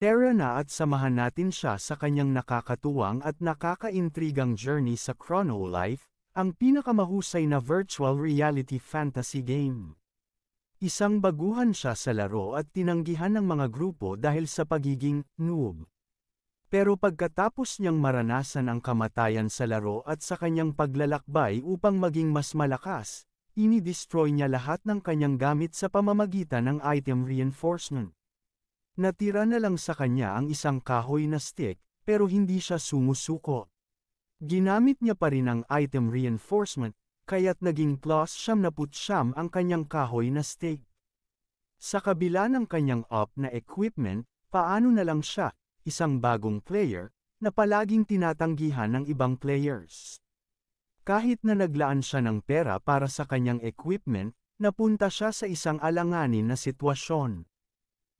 Tara na at samahan natin siya sa kanyang nakakatuwang at nakakaintrigang journey sa Chrono Life, ang pinakamahusay na virtual reality fantasy game. Isang baguhan siya sa laro at tinanggihan ng mga grupo dahil sa pagiging noob. Pero pagkatapos niyang maranasan ang kamatayan sa laro at sa kanyang paglalakbay upang maging mas malakas, ini-destroy niya lahat ng kanyang gamit sa pamamagitan ng item reinforcement. Natira na lang sa kanya ang isang kahoy na stick, pero hindi siya sumusuko. Ginamit niya pa rin ang item reinforcement, kaya't naging +99 ang kanyang kahoy na stick. Sa kabila ng kanyang up na equipment, paano na lang siya, isang bagong player, na palaging tinatanggihan ng ibang players. Kahit na naglaan siya ng pera para sa kanyang equipment, napunta siya sa isang alanganin na sitwasyon.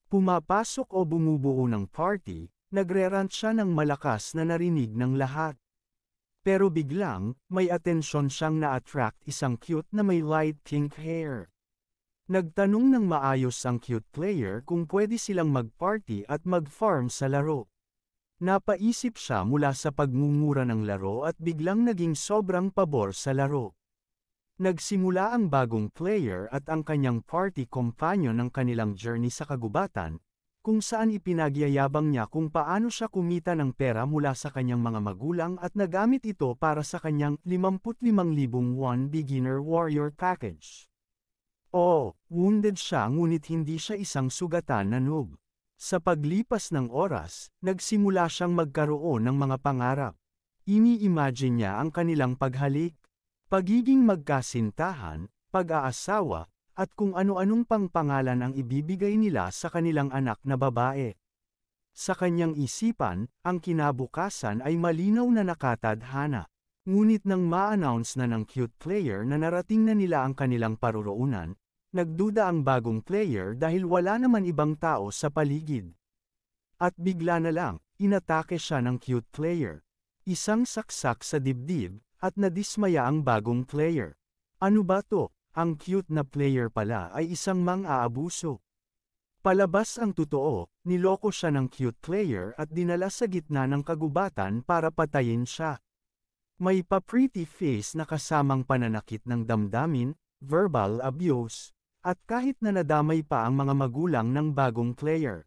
Pumapasok o bumubuo ng party, nagre-rant siya ng malakas na narinig ng lahat. Pero biglang, may atensyon siyang na-attract isang cute na may light pink hair. Nagtanong ng maayos ang cute player kung pwede silang mag-party at mag-farm sa laro. Napaisip siya mula sa pagmumura ng laro at biglang naging sobrang pabor sa laro. Nagsimula ang bagong player at ang kanyang party companion ng kanilang journey sa kagubatan, kung saan ipinagyayabang niya kung paano siya kumita ng pera mula sa kanyang mga magulang at nagamit ito para sa kanyang 55,000 won beginner warrior package. Wounded siya ngunit hindi siya isang sugatan na noob. Sa paglipas ng oras, nagsimula siyang magkaroon ng mga pangarap. Ini-imagine niya ang kanilang paghalik, pagiging magkasintahan, pag-aasawa, at kung ano-anong pang pangalan ang ibibigay nila sa kanilang anak na babae. Sa kanyang isipan, ang kinabukasan ay malinaw na nakatadhana. Ngunit nang ma-announce na ng cute player na narating na nila ang kanilang paruroonan, nagduda ang bagong player dahil wala naman ibang tao sa paligid. At bigla na lang, inatake siya ng cute player. Isang saksak sa dibdib, at nadismaya ang bagong player. Ano ba to? Ang cute na player pala ay isang mang-aabuso. Palabas ang totoo, niloko siya ng cute player at dinala sa gitna ng kagubatan para patayin siya. May pa-pretty face na kasamang pananakit ng damdamin, verbal abuse, at kahit na nadamay pa ang mga magulang ng bagong player.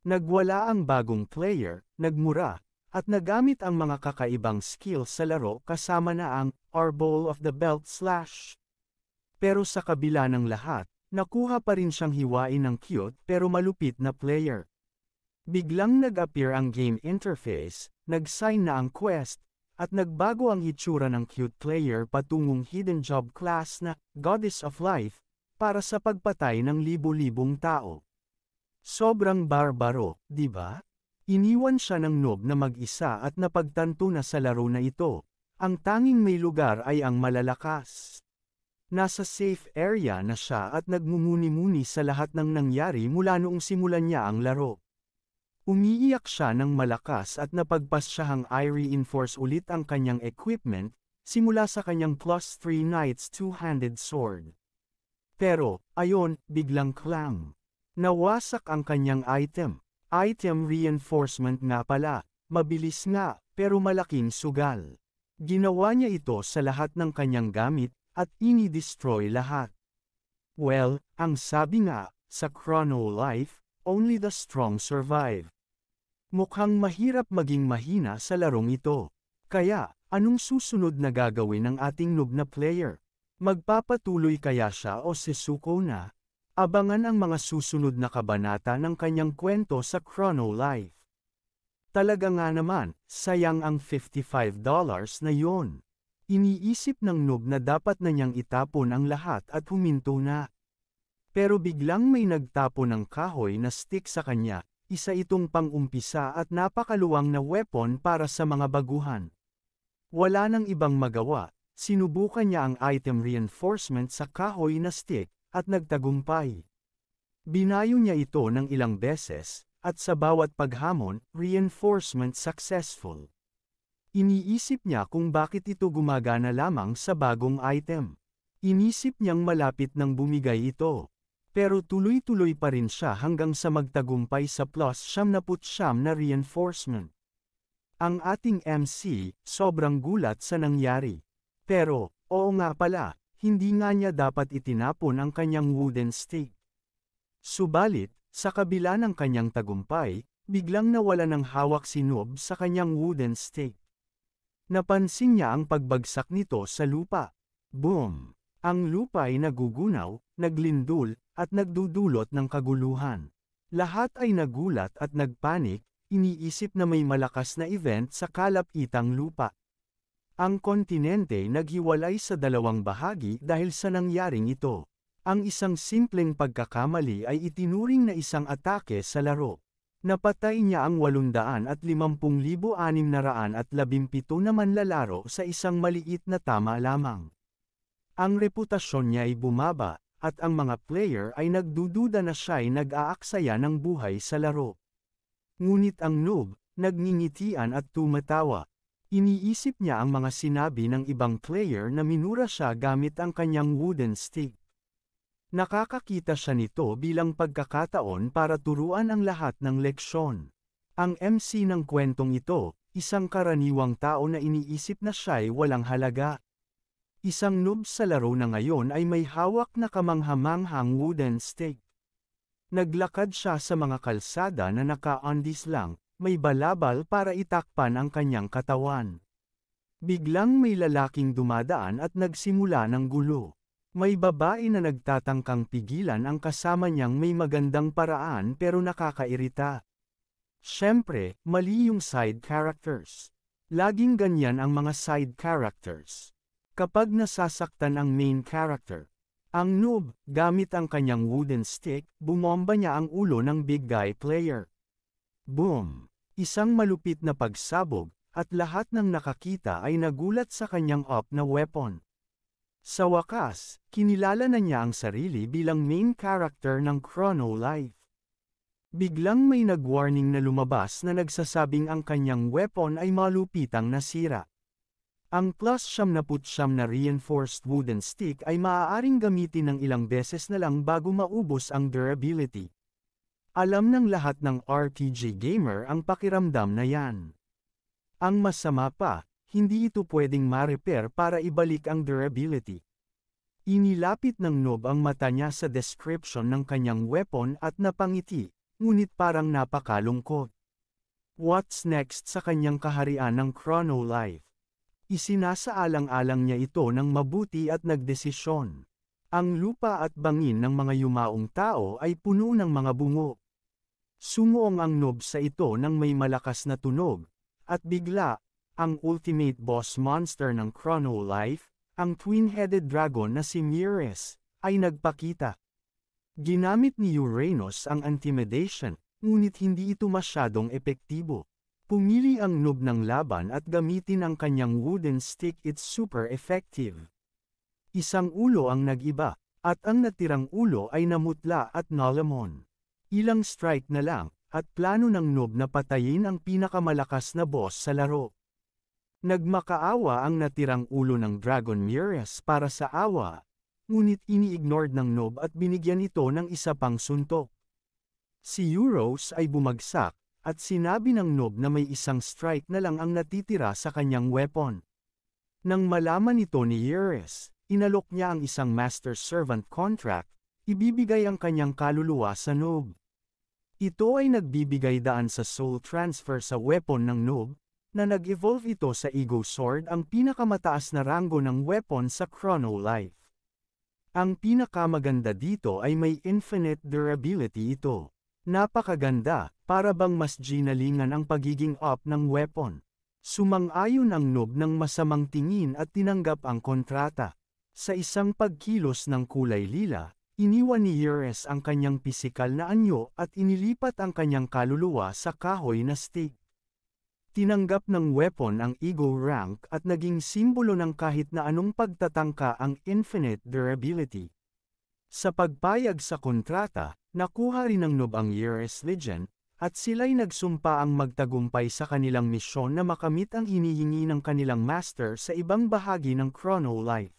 Nagwala ang bagong player, nagmura, at nagamit ang mga kakaibang skills sa laro kasama na ang Arbol of the Belt Slash. Pero sa kabila ng lahat, nakuha pa rin siyang hiwain ng cute pero malupit na player. Biglang nag-appear ang game interface, nag-sign na ang quest, at nagbago ang hitsura ng cute player patungong hidden job class na Goddess of Life, para sa pagpatay ng libo-libong tao. Sobrang barbaro, di ba? Iniwan siya ng noob na mag-isa at napagtanto na sa laro na ito, ang tanging may lugar ay ang malalakas. Nasa safe area na siya at nagmumuni-muni sa lahat ng nangyari mula noong simulan niya ang laro. Umiiyak siya ng malakas at napagpasyahang i-reinforce ulit ang kanyang equipment, simula sa kanyang +3 Knight's two-handed sword. Pero, ayon, biglang klang. Nawasak ang kanyang item. Item reinforcement nga pala, mabilis nga, pero malaking sugal. Ginawa niya ito sa lahat ng kanyang gamit, at ini-destroy lahat. Well, ang sabi nga, sa Chrono Life, only the strong survive. Mukhang mahirap maging mahina sa larong ito. Kaya, anong susunod na gagawin ng ating noob na player? Magpapatuloy kaya siya o sisuko na? Abangan ang mga susunod na kabanata ng kanyang kwento sa Chrono Life. Talaga nga naman, sayang ang $55 na yon. Iniisip ng noob na dapat na niyang itapon ang lahat at huminto na. Pero biglang may nagtapon ng kahoy na stick sa kanya, isa itong pang-umpisa at napakaluwang na weapon para sa mga baguhan. Wala nang ibang magawa, sinubukan niya ang item reinforcement sa kahoy na stick, at nagtagumpay. Binayo niya ito ng ilang beses, at sa bawat paghamon, reinforcement successful. Iniisip niya kung bakit ito gumagana lamang sa bagong item. Inisip niyang malapit nang bumigay ito. Pero tuloy-tuloy pa rin siya hanggang sa magtagumpay sa +99 na reinforcement. Ang ating MC, sobrang gulat sa nangyari. Pero, oo nga pala, hindi nga niya dapat itinapon ang kanyang wooden stake. Subalit, sa kabila ng kanyang tagumpay, biglang nawala ng hawak si Noob sa kanyang wooden stake. Napansin niya ang pagbagsak nito sa lupa. Boom! Ang lupa ay nagugunaw, naglindol, at nagdudulot ng kaguluhan. Lahat ay nagulat at nagpanik, iniisip na may malakas na event sa kalapitang lupa. Ang kontinente naghiwalay sa dalawang bahagi dahil sa nangyaring ito. Ang isang simpleng pagkakamali ay itinuring na isang atake sa laro. Napatay niya ang 850,617 na manlalaro sa isang maliit na tama lamang. Ang reputasyon niya ay bumaba, at ang mga player ay nagdududa na siya'y nag-aaksaya ng buhay sa laro. Ngunit ang noob, nagngingitian at tumatawa. Iniisip niya ang mga sinabi ng ibang player na minura siya gamit ang kanyang wooden stick. Nakakakita siya nito bilang pagkakataon para turuan ang lahat ng leksyon. Ang MC ng kwentong ito, isang karaniwang tao na iniisip na siya'y walang halaga. Isang noob sa laro na ngayon ay may hawak na kamanghamanghang wooden stake. Naglakad siya sa mga kalsada na naka-undies lang, may balabal para itakpan ang kanyang katawan. Biglang may lalaking dumadaan at nagsimula ng gulo. May babae na nagtatangkang pigilan ang kasama niyang may magandang paraan pero nakakairita. Siyempre, mali yung side characters. Laging ganyan ang mga side characters. Kapag nasasaktan ang main character, ang noob, gamit ang kanyang wooden stick, bumomba niya ang ulo ng big guy player. Boom! Isang malupit na pagsabog, at lahat ng nakakita ay nagulat sa kanyang up na weapon. Sa wakas, kinilala na niya ang sarili bilang main character ng Chrono Life. Biglang may nag-warning na lumabas na nagsasabing ang kanyang weapon ay malupitang nasira. Ang +99 na reinforced wooden stick ay maaaring gamitin ng ilang beses na lang bago maubos ang durability. Alam ng lahat ng RPG gamer ang pakiramdam na yan. Ang masama pa, hindi ito pwedeng ma-repair para ibalik ang durability. Inilapit ng noob ang mata niya sa description ng kanyang weapon at napangiti, ngunit parang napakalungkot. What's next sa kanyang kaharian ng Chrono Life? Isinasaalang-alang niya ito ng mabuti at nagdesisyon. Ang lupa at bangin ng mga yumaong tao ay puno ng mga bungo. Sumuong ang noob sa ito ng may malakas na tunog, at bigla, ang ultimate boss monster ng Chrono Life, ang twin-headed dragon na si Mires, ay nagpakita. Ginamit ni Uranus ang intimidation, ngunit hindi ito masyadong epektibo. Pumili ang noob ng laban at gamitin ang kanyang wooden stick. It's super effective. Isang ulo ang nag-iba, at ang natirang ulo ay namutla at nalamon. Ilang strike na lang, at plano ng noob na patayin ang pinakamalakas na boss sa laro. Nagmakaawa ang natirang ulo ng Dragon Mires para sa awa, ngunit ini-ignored ng noob at binigyan ito ng isa pang suntok. Si Euros ay bumagsak, at sinabi ng noob na may isang strike na lang ang natitira sa kanyang weapon. Nang malaman ito ni Euros, inalok niya ang isang master-servant contract, ibibigay ang kanyang kaluluwa sa noob. Ito ay nagbibigay daan sa soul transfer sa weapon ng noob, na nag-evolve ito sa Ego Sword, ang pinakamataas na rango ng weapon sa Chrono Life. Ang pinakamaganda dito ay may infinite durability ito. Napakaganda, para bang mas ginalingan ang pagiging up ng weapon. Sumang-ayon ang noob ng masamang tingin at tinanggap ang kontrata. Sa isang pagkilos ng kulay lila, iniwan ni Euros ang kanyang pisikal na anyo at inilipat ang kanyang kaluluwa sa kahoy na stick. Tinanggap ng weapon ang ego rank at naging simbolo ng kahit na anong pagtatangka ang infinite durability. Sa pagpayag sa kontrata, nakuha rin ng noob ang Euros Legend, at sila'y nagsumpa ang magtagumpay sa kanilang misyon na makamit ang hinihingi ng kanilang master sa ibang bahagi ng Chrono Life.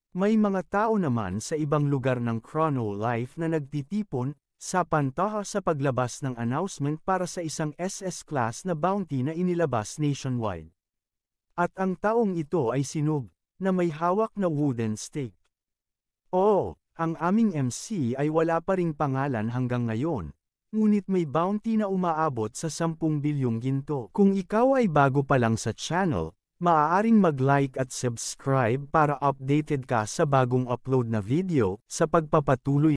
May mga tao naman sa ibang lugar ng Chrono Life na nagtitipon sa pantaha sa paglabas ng announcement para sa isang SS class na bounty na inilabas nationwide. At ang taong ito ay sinug, na may hawak na wooden stake. Oo, ang aming MC ay wala pa ring pangalan hanggang ngayon, ngunit may bounty na umaabot sa 10 bilyong ginto. Kung ikaw ay bago pa lang sa channel, maaaring mag-like at subscribe para updated ka sa bagong upload na video. Sa pagpapatuloy